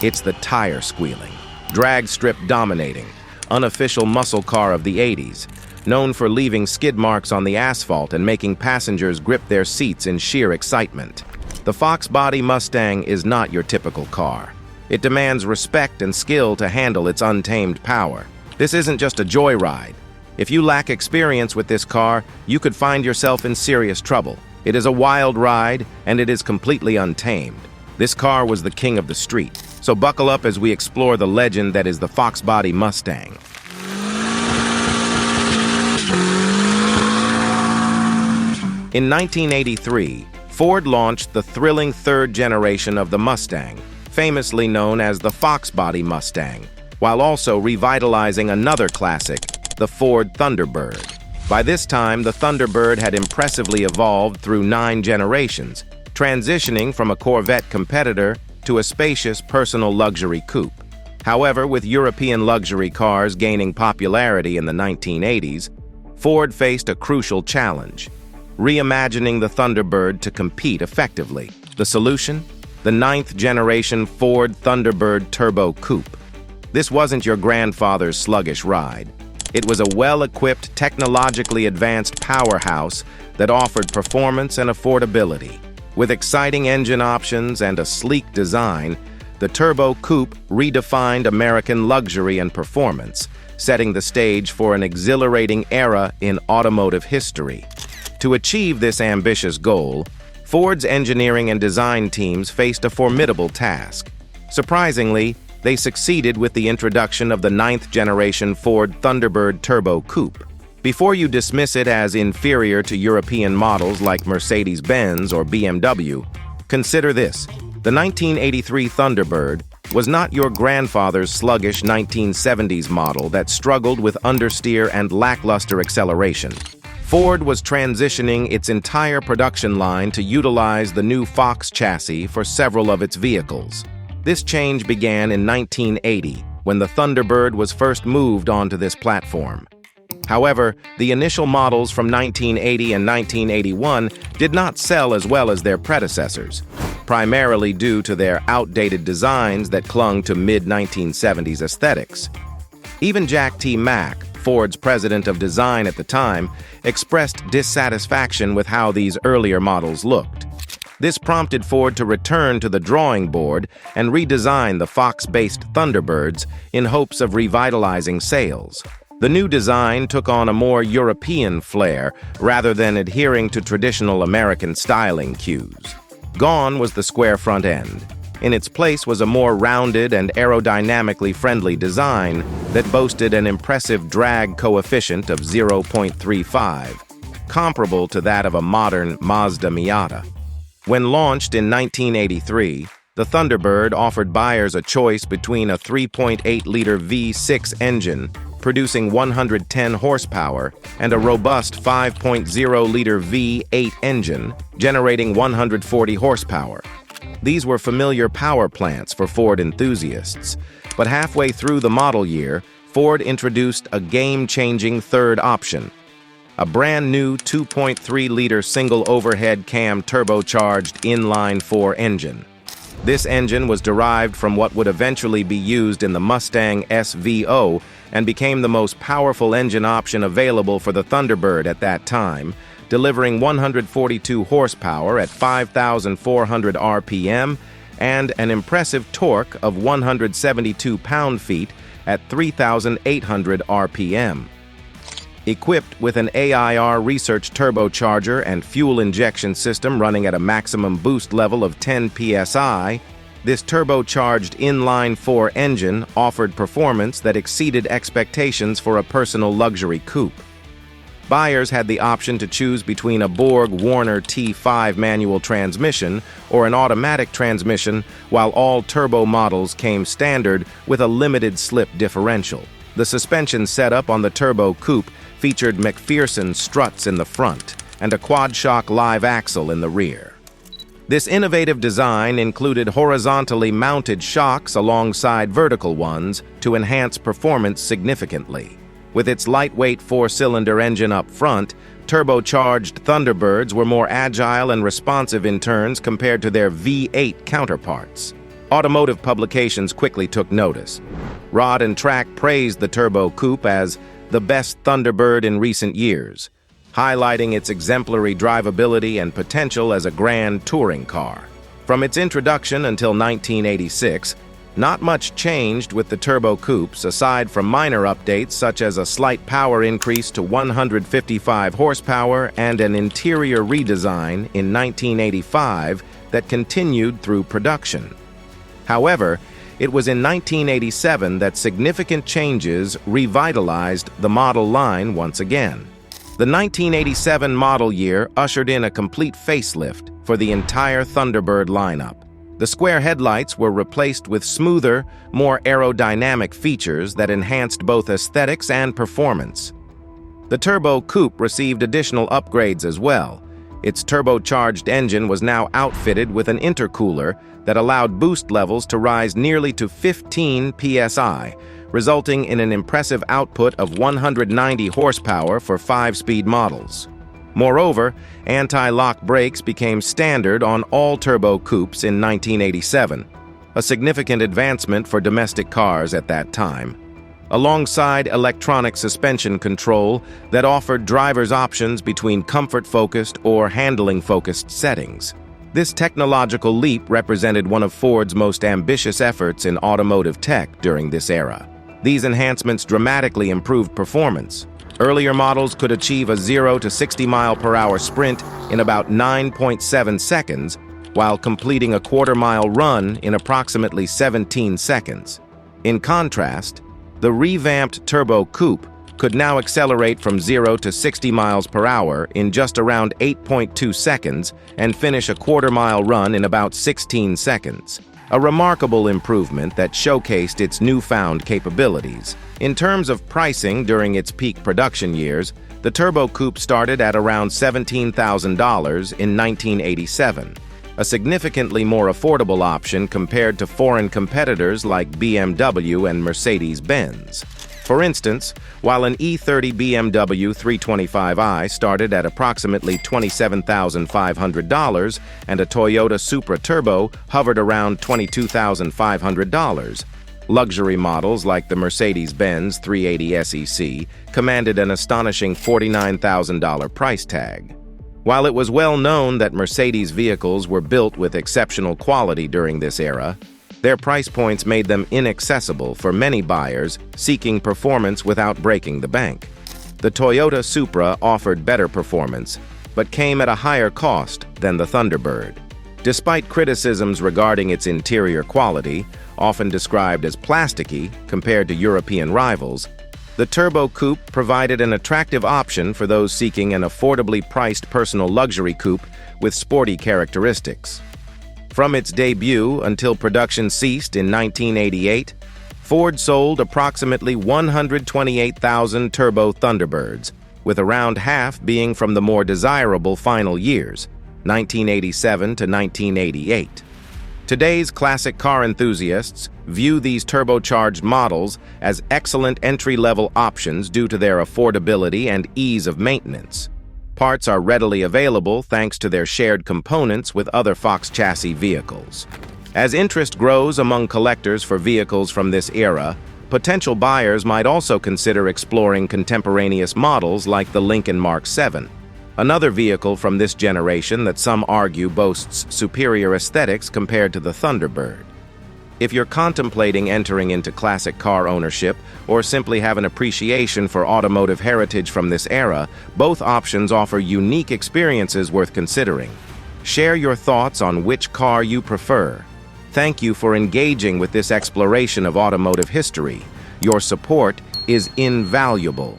It's the tire squealing, drag strip dominating, unofficial muscle car of the 80s, known for leaving skid marks on the asphalt and making passengers grip their seats in sheer excitement. The Fox Body Mustang is not your typical car. It demands respect and skill to handle its untamed power. This isn't just a joyride. If you lack experience with this car, you could find yourself in serious trouble. It is a wild ride, and it is completely untamed. This car was the king of the street, so buckle up as we explore the legend that is the Fox Body Mustang. In 1983, Ford launched the thrilling third generation of the Mustang, famously known as the Fox Body Mustang, while also revitalizing another classic, the Ford Thunderbird. By this time, the Thunderbird had impressively evolved through 9 generations, transitioning from a Corvette competitor to a spacious personal luxury coupe. However, with European luxury cars gaining popularity in the 1980s, Ford faced a crucial challenge: reimagining the Thunderbird to compete effectively. The solution? The 9th generation Ford Thunderbird Turbo Coupe. This wasn't your grandfather's sluggish ride. It was a well-equipped, technologically advanced powerhouse that offered performance and affordability. With exciting engine options and a sleek design, the Turbo Coupe redefined American luxury and performance, setting the stage for an exhilarating era in automotive history. To achieve this ambitious goal, Ford's engineering and design teams faced a formidable task. Surprisingly, they succeeded with the introduction of the 9th generation Ford Thunderbird Turbo Coupe. Before you dismiss it as inferior to European models like Mercedes-Benz or BMW, consider this: the 1983 Thunderbird was not your grandfather's sluggish 1970s model that struggled with understeer and lackluster acceleration. Ford was transitioning its entire production line to utilize the new Fox chassis for several of its vehicles. This change began in 1980, when the Thunderbird was first moved onto this platform. However, the initial models from 1980 and 1981 did not sell as well as their predecessors, primarily due to their outdated designs that clung to mid-1970s aesthetics. Even Jack T. Mack, Ford's president of design at the time, expressed dissatisfaction with how these earlier models looked. This prompted Ford to return to the drawing board and redesign the Fox-based Thunderbirds in hopes of revitalizing sales. The new design took on a more European flair rather than adhering to traditional American styling cues. Gone was the square front end. In its place was a more rounded and aerodynamically friendly design that boasted an impressive drag coefficient of 0.35, comparable to that of a modern Mazda Miata. When launched in 1983, the Thunderbird offered buyers a choice between a 3.8-liter V6 engine producing 110 horsepower and a robust 5.0-liter V8 engine generating 140 horsepower. These were familiar power plants for Ford enthusiasts, but halfway through the model year, Ford introduced a game-changing third option: a brand new 2.3-liter single overhead cam turbocharged inline-4 engine. This engine was derived from what would eventually be used in the Mustang SVO and became the most powerful engine option available for the Thunderbird at that time, delivering 142 horsepower at 5,400 RPM and an impressive torque of 172 pound-feet at 3,800 RPM. Equipped with an AIR research turbocharger and fuel injection system running at a maximum boost level of 10 psi, this turbocharged inline-4 engine offered performance that exceeded expectations for a personal luxury coupe. Buyers had the option to choose between a Borg-Warner T5 manual transmission or an automatic transmission, while all turbo models came standard with a limited slip differential. The suspension setup on the Turbo Coupe featured McPherson struts in the front and a quad-shock live axle in the rear. This innovative design included horizontally mounted shocks alongside vertical ones to enhance performance significantly. With its lightweight 4-cylinder engine up front, turbocharged Thunderbirds were more agile and responsive in turns compared to their V8 counterparts. Automotive publications quickly took notice. Rod and Track praised the Turbo Coupe as the best Thunderbird in recent years, highlighting its exemplary drivability and potential as a grand touring car. From its introduction until 1986, not much changed with the Turbo Coupes aside from minor updates such as a slight power increase to 155 horsepower and an interior redesign in 1985 that continued through production. However, it was in 1987 that significant changes revitalized the model line once again. The 1987 model year ushered in a complete facelift for the entire Thunderbird lineup. The square headlights were replaced with smoother, more aerodynamic features that enhanced both aesthetics and performance. The Turbo Coupe received additional upgrades as well. Its turbocharged engine was now outfitted with an intercooler that allowed boost levels to rise nearly to 15 psi, resulting in an impressive output of 190 horsepower for 5-speed models. Moreover, anti-lock brakes became standard on all Turbo Coupes in 1987, a significant advancement for domestic cars at that time, alongside electronic suspension control that offered drivers options between comfort-focused or handling-focused settings. This technological leap represented one of Ford's most ambitious efforts in automotive tech during this era. These enhancements dramatically improved performance. Earlier models could achieve a 0 to 60 mile-per-hour sprint in about 9.7 seconds, while completing a quarter-mile run in approximately 17 seconds. In contrast, the revamped Turbo Coupe could now accelerate from 0 to 60 miles per hour in just around 8.2 seconds and finish a quarter-mile run in about 16 seconds. A remarkable improvement that showcased its newfound capabilities. In terms of pricing during its peak production years, the Turbo Coupe started at around $17,000 in 1987, a significantly more affordable option compared to foreign competitors like BMW and Mercedes-Benz. For instance, while an E30 BMW 325i started at approximately $27,500 and a Toyota Supra Turbo hovered around $22,500, luxury models like the Mercedes-Benz 380 SEC commanded an astonishing $49,000 price tag. While it was well known that Mercedes vehicles were built with exceptional quality during this era, their price points made them inaccessible for many buyers seeking performance without breaking the bank. The Toyota Supra offered better performance, but came at a higher cost than the Thunderbird. Despite criticisms regarding its interior quality, often described as plasticky compared to European rivals, the Turbo Coupe provided an attractive option for those seeking an affordably priced personal luxury coupe with sporty characteristics. From its debut until production ceased in 1988, Ford sold approximately 128,000 Turbo Thunderbirds, with around half being from the more desirable final years, 1987 to 1988. Today's classic car enthusiasts view these turbocharged models as excellent entry-level options due to their affordability and ease of maintenance. Parts are readily available thanks to their shared components with other Fox chassis vehicles. As interest grows among collectors for vehicles from this era, potential buyers might also consider exploring contemporaneous models like the Lincoln Mark 7, another vehicle from this generation that some argue boasts superior aesthetics compared to the Thunderbird. If you're contemplating entering into classic car ownership or simply have an appreciation for automotive heritage from this era, both options offer unique experiences worth considering. Share your thoughts on which car you prefer. Thank you for engaging with this exploration of automotive history. Your support is invaluable.